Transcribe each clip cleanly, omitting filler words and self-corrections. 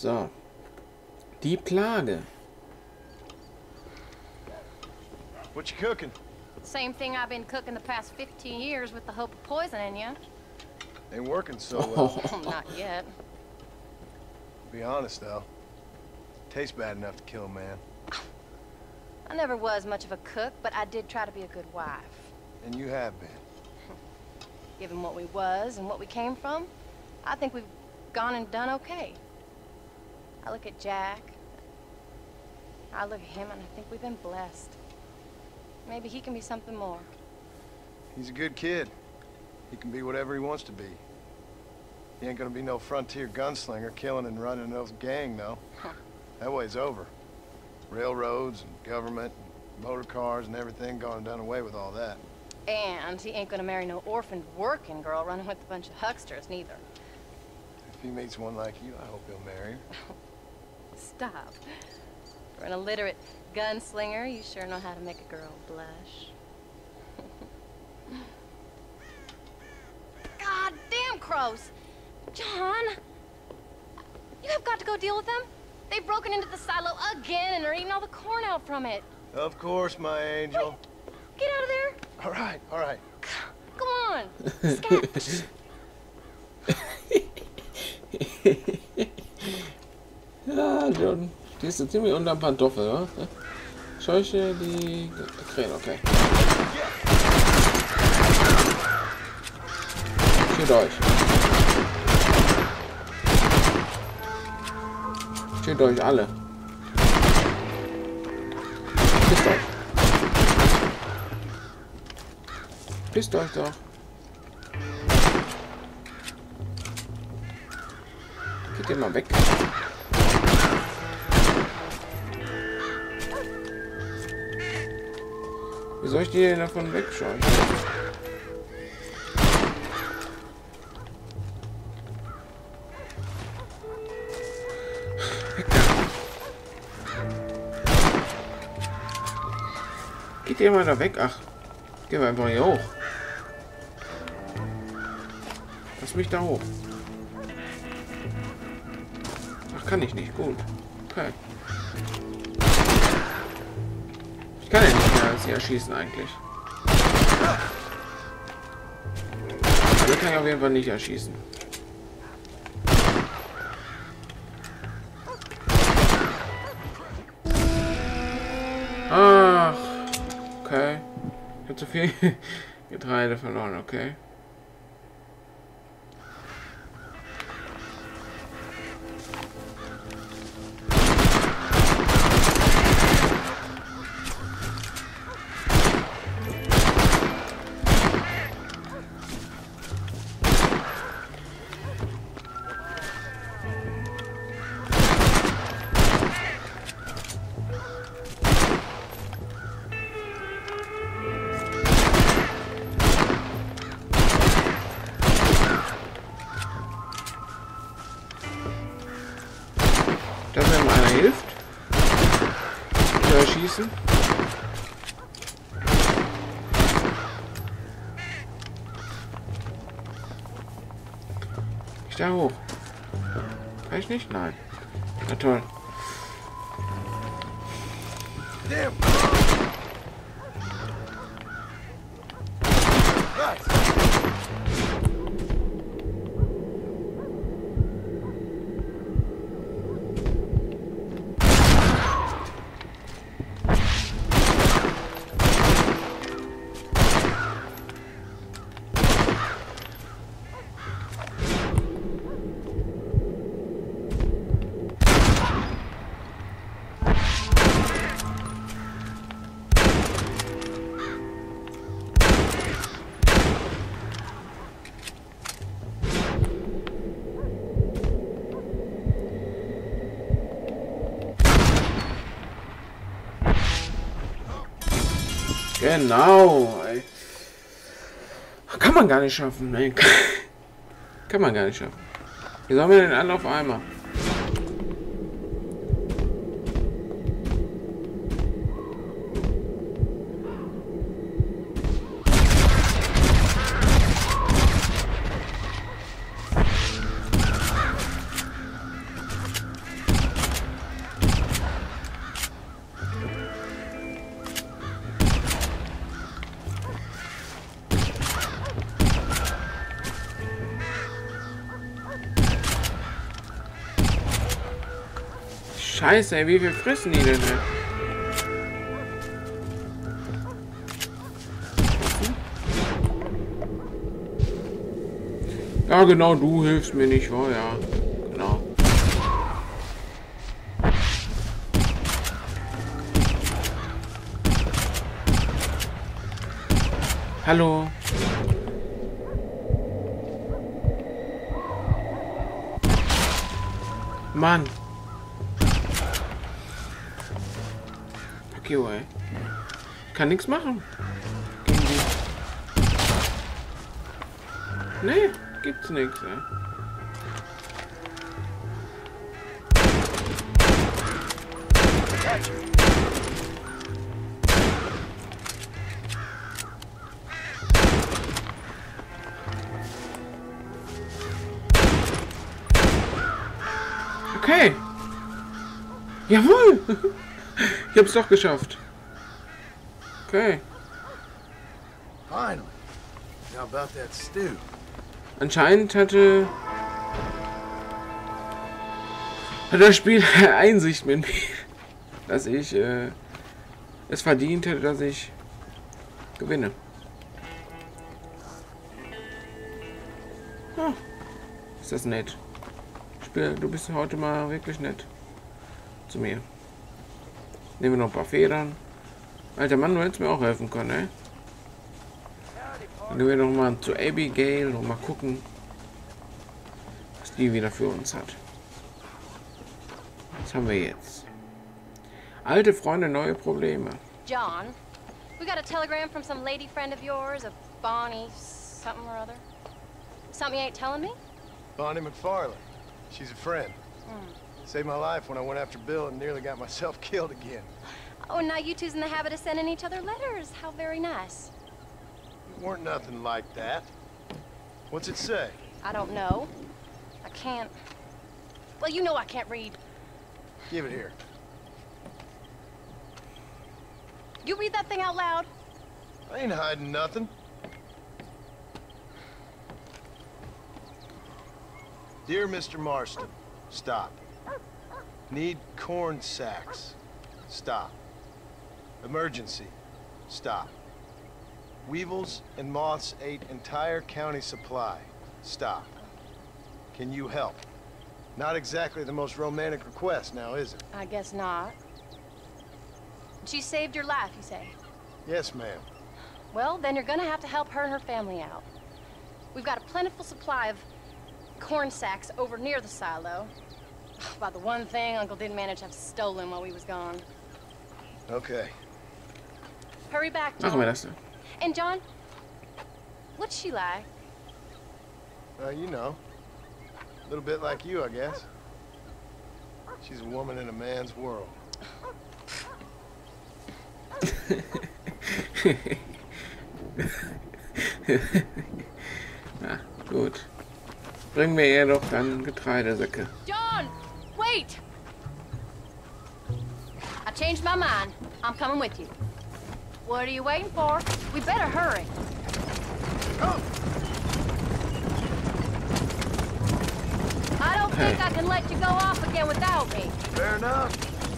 So. Die Plage. What you cooking? Same thing I've been cooking the past 15 years with the hope of poisoning you. Ain't working so well. Not yet. Be honest though, tastes bad enough to kill a man. I never was much of a cook, but I did try to be a good wife. And you have been. Given what we was and what we came from, I think we've gone and done okay. I look at Jack, I look at him, and I think we've been blessed. Maybe he can be something more. He's a good kid. He can be whatever he wants to be. He ain't gonna be no frontier gunslinger killing and running no gang, though. That way's over. Railroads and government and motor cars and everything gone and done away with all that. And he ain't gonna marry no orphaned working girl running with a bunch of hucksters, neither. If he meets one like you, I hope he'll marry her. Stop. For an illiterate gunslinger, you sure know how to make a girl blush. God damn crows! John! You have got to go deal with them. They've broken into the silo again and are eating all the corn out from it. Of course, my angel. Wait, get out of there. All right, all right. Come on. Scat. Ja, John. Die ist so ziemlich unterm Pantoffel, oder? Scheuche, die Krähen, okay. Steht euch. Steht euch alle. Pisst euch. Pisst euch doch. Geht ihr mal weg. Wie soll ich die denn davon wegscheuchen? Geht ihr mal da weg? Ach, gehen wir einfach hier hoch. Lass mich da hoch. Ach, kann ich nicht. Gut. Okay. Ich kann ja nicht mehr als sie erschießen eigentlich. Also kann ich auf jeden Fall nicht erschießen. Ach, okay. Ich habe zu viel Getreide verloren, okay. Dass mir mal einer hilft zu erschießen. Ich da hoch. Kann ich nicht? Nein. Na toll. Damn. Genau. Ey. Kann man gar nicht schaffen. Ey. Kann man gar nicht schaffen. Wie sollen wir denn alle auf einmal? Scheiße, ey, wie viel fressen die denn? Ey? Ja, genau, du hilfst mir nicht, oh ja. Genau. Hallo. Mann. Okay, ey. Kann nichts machen. Gegen die. Nee, gibt's nichts, ey. Okay. Jawohl. Ich hab's doch geschafft. Okay. Finally. Now about that stew. Anscheinend hatte das Spiel Einsicht mit mir, dass ich es verdient hätte, dass ich gewinne. Oh, ist das nett. Spiel, du bist heute mal wirklich nett zu mir. Nehmen wir noch ein paar Federn. Alter Mann, du hättest mir auch helfen können, ey. Dann gehen wir noch mal zu Abigail und mal gucken, was die wieder für uns hat. Was haben wir jetzt? Alte Freunde, neue Probleme. John, we got a telegram from some lady friend of yours, a Bonnie something or other. Something you ain't telling me? Bonnie McFarlane. She's a friend. Saved my life when I went after Bill and nearly got myself killed again. Oh, and now you two's in the habit of sending each other letters. How very nice. It weren't nothing like that. What's it say? I don't know. I can't... Well, you know I can't read. Give it here. You read that thing out loud? I ain't hiding nothing. Dear Mr. Marston, stop. Need corn sacks. Stop. Emergency. Stop. Weevils and moths ate entire county supply. Stop. Can you help? Not exactly the most romantic request now, is it? I guess not. She saved your life, you say? Yes, ma'am. Well, then you're gonna have to help her and her family out. We've got a plentiful supply of corn sacks over near the silo. About the one thing Uncle didn't manage to have stolen while we was gone. Okay. Hurry back, Machen wir das. John. And John, what's she like? You know. A little bit like you, I guess. She's a woman in a man's world. Na, gut. Bring mir eher doch dann Getreidesäcke. John, wait! I changed my mind. I'm coming with you. What are you waiting for? We better hurry. Come! I don't think I can let you go off again without me. Fair enough.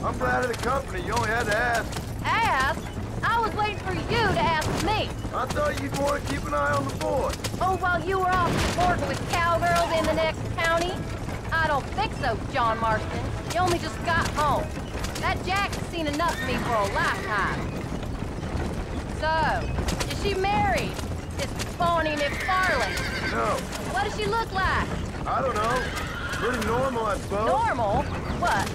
I'm glad of the company. You only had to ask. Ask? I was waiting for you to ask me. I thought you'd want to keep an eye on the boy. Oh, while you were off sporting with cowgirls in the next county? I don't think so, John Marston. You only just got home. That Jack's seen enough of me for a lifetime. So, is she married? This Bonnie McFarlane? No, What does she look like? I don't know. Pretty normal, I suppose. Normal? What?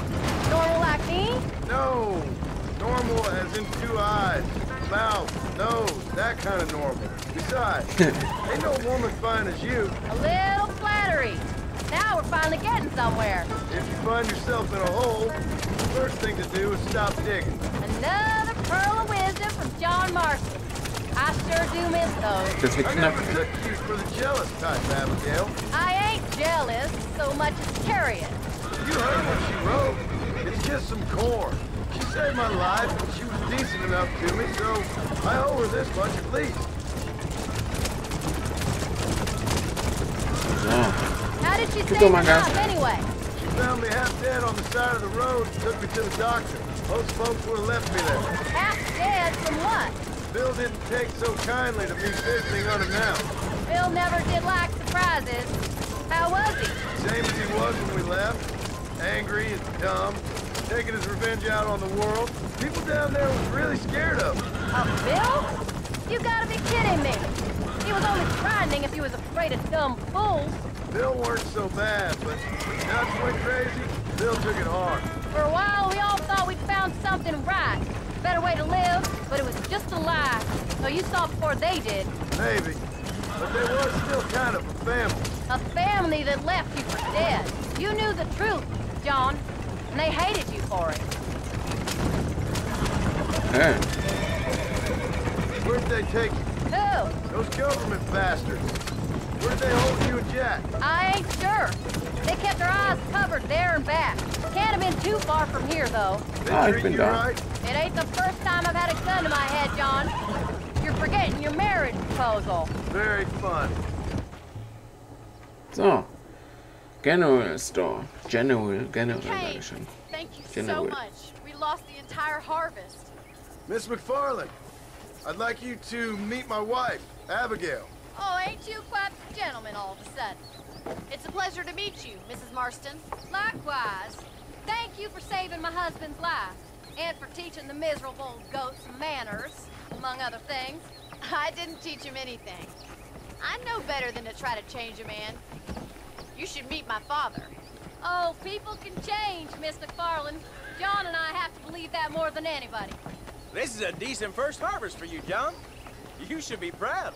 Normal like me? No, normal as in 2 eyes, mouth, nose, that kind of normal. Besides, ain't no woman fine as you. A little flattery. Now we're finally getting somewhere. If you find yourself in a hole, the first thing to do is stop digging. Another pearl of wisdom from John Marston. I sure do miss those. Das wird I knapp. never took you for the jealous type, Abigail. I ain't jealous so much as curious. You heard what she wrote. It's just some corn. She saved my life, and she was decent enough to me, so I owe her this much at least. So. How did she Gib save doch your mal Gas. life anyway? She found me half dead on the side of the road and took me to the doctor. Most folks would have left me there. Half dead from what? Bill didn't take so kindly to me visiting unannounced. Bill never did like surprises. How was he? Same as he was when we left. Angry and dumb. Taking his revenge out on the world. People down there was really scared of him. Of Bill? You gotta be kidding me. He was only frightening if he was afraid of dumb fools. Bill weren't so bad, but when nuts went crazy, Bill took it hard. For a while, we all thought we'd found something right. Better way to live, but it was just a lie. So you saw before they did. Maybe. But they was still kind of a family. A family that left you for dead. You knew the truth, John, and they hated you for it. Hey. Where'd they take you? Who? Those government bastards. Where did they hold you and Jack? I ain't sure. They kept their eyes covered there and back. Can't have been too far from here, though. They I've treat been you down. right? It ain't the first time I've had a gun to my head, John. You're forgetting your marriage proposal. Very fun. So. General Store. General sag Hey, ich schon. thank you General. so much. We lost the entire harvest. Miss McFarland, I'd like you to meet my wife, Abigail. Oh, ain't you quite the gentleman all of a sudden? It's a pleasure to meet you, Mrs. Marston. Likewise. Thank you for saving my husband's life. And for teaching the miserable goat some manners, among other things. I didn't teach him anything. I know better than to try to change a man. You should meet my father. Oh, people can change, Miss McFarland. John and I have to believe that more than anybody. This is a decent first harvest for you, John. You should be proud.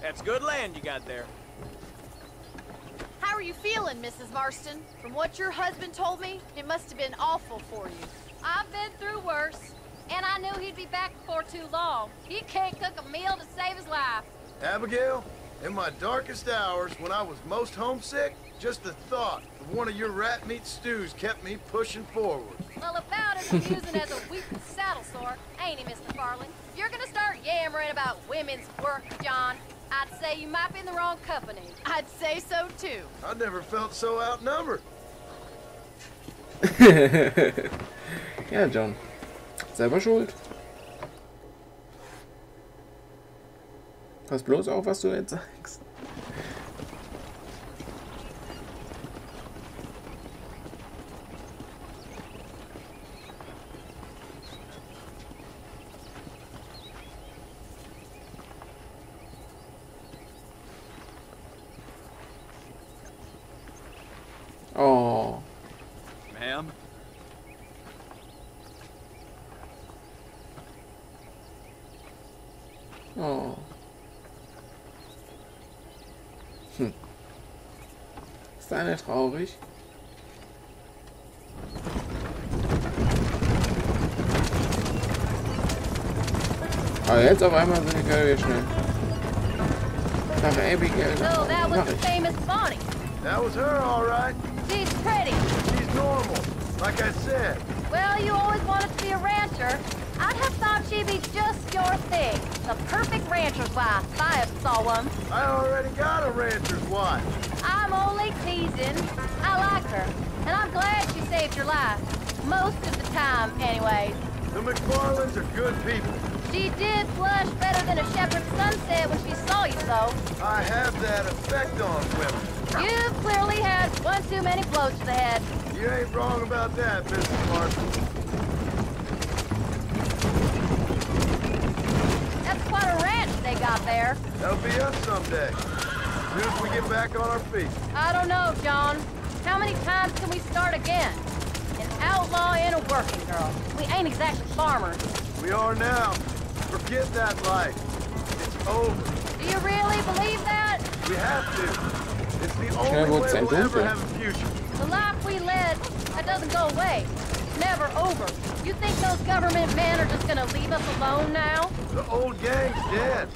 That's good land you got there. How are you feeling, Mrs. Marston? From what your husband told me, it must have been awful for you. I've been through worse, and I knew he'd be back before too long. He can't cook a meal to save his life. Abigail, in my darkest hours, when I was most homesick, just the thought of one of your rat meat stews kept me pushing forward. Well, about as amusing as a weeping saddle sore, ain't he, Miss McFarland? If you're gonna start yammering about women's work, John, I'd say you might be in the wrong company. I'd say so, too. I never felt so outnumbered. Ja, John. Selber schuld. Pass bloß auf, was du jetzt sagst. Oh. Ma'am? Oh. Ist da nicht traurig? Aber jetzt auf einmal sind die Kerle wieder schnell. Nach Abigail. So that was Mach the ich. famous Bonnie. That was her, all right. She's pretty. She's normal, like I said. Well, you always wanted to be a rancher. I'd have thought she'd be just your thing. The perfect rancher's wife, if I ever saw one. I already got a rancher's wife. I'm only teasing. I like her, and I'm glad she saved your life. Most of the time, anyways. The McFarlands are good people. She did blush better than a shepherd's sunset when she saw you, though. I have that effect on women. You've clearly had one too many blows to the head. You ain't wrong about that, Mrs. Marston. That's quite a ranch they got there. That'll be us someday. As soon as we get back on our feet. I don't know, John. How many times can we start again? An outlaw and a working girl. We ain't exactly farmers. We are now. Forget that life. It's over. Do you really believe that? We have to. It's the only Schnell way wird's we'll ever dunkel. have a future. The life we led, that doesn't go away. It's never over. You think those government men are just gonna leave us alone now? The old gang's dead.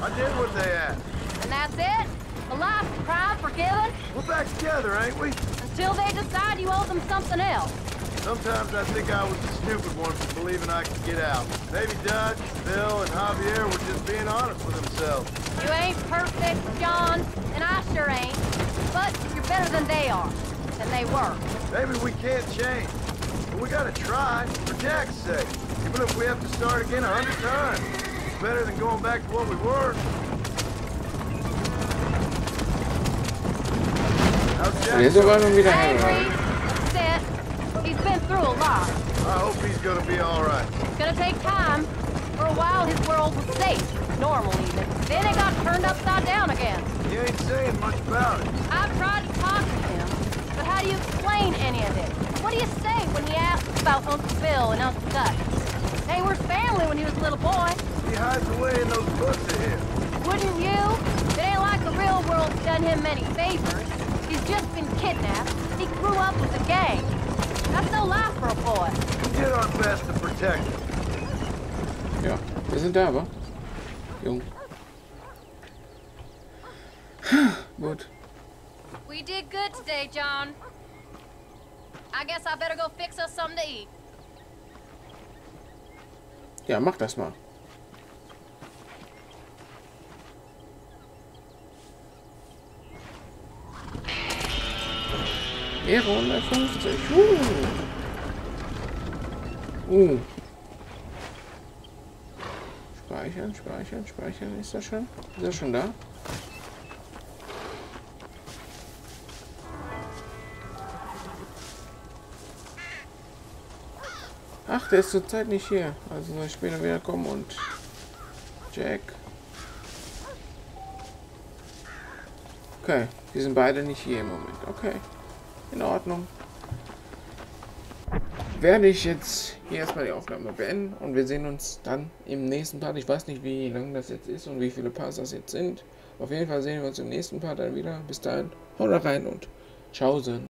I did what they asked. And that's it? A life of crime forgiven? We're back together, ain't we? Until they decide you owe them something else. Sometimes I think I was the stupid one for believing I could get out. Maybe Dutch, Bill, and Javier were just being honest with themselves. You ain't perfect, John, and I sure ain't. But you're better than they are. and they were. Maybe we can't change, but we gotta try, for Jack's sake. Even if we have to start again 100 times. It's better than going back to what we were. How's Jack? Jetzt aber schon wieder Angry, her. upset. He's been through a lot. I hope he's gonna be all right. It's gonna take time. For a while, his world was safe, normal even. Then it got turned upside down again. He ain't saying much about it. I've tried to talk to him, but how do you explain any of it? What do you say when he asks about Uncle Bill and Uncle Gus? They were family when he was a little boy. He hides away in those books of his. Wouldn't you? It ain't like the real world's done him many favors. He's just been kidnapped. He grew up with a gang. That's no life for a boy. We did our best to protect him. Ja, wir sind da, wa? Jung. Gut. We did good today, John. I guess I better go fix us something to eat. Ja, mach das mal. Ehre 150. Speichern, speichern, speichern. Ist das schon? Ist das schon da? Ach, der ist zurzeit nicht hier. Also soll ich später wieder kommen und Jack. Okay, die sind beide nicht hier im Moment. Okay, in Ordnung. Werde ich jetzt hier erstmal die Aufnahme beenden und wir sehen uns dann im nächsten Part. Ich weiß nicht, wie lang das jetzt ist und wie viele Parts das jetzt sind. Auf jeden Fall sehen wir uns im nächsten Part dann wieder. Bis dahin, haut rein und tschaußen.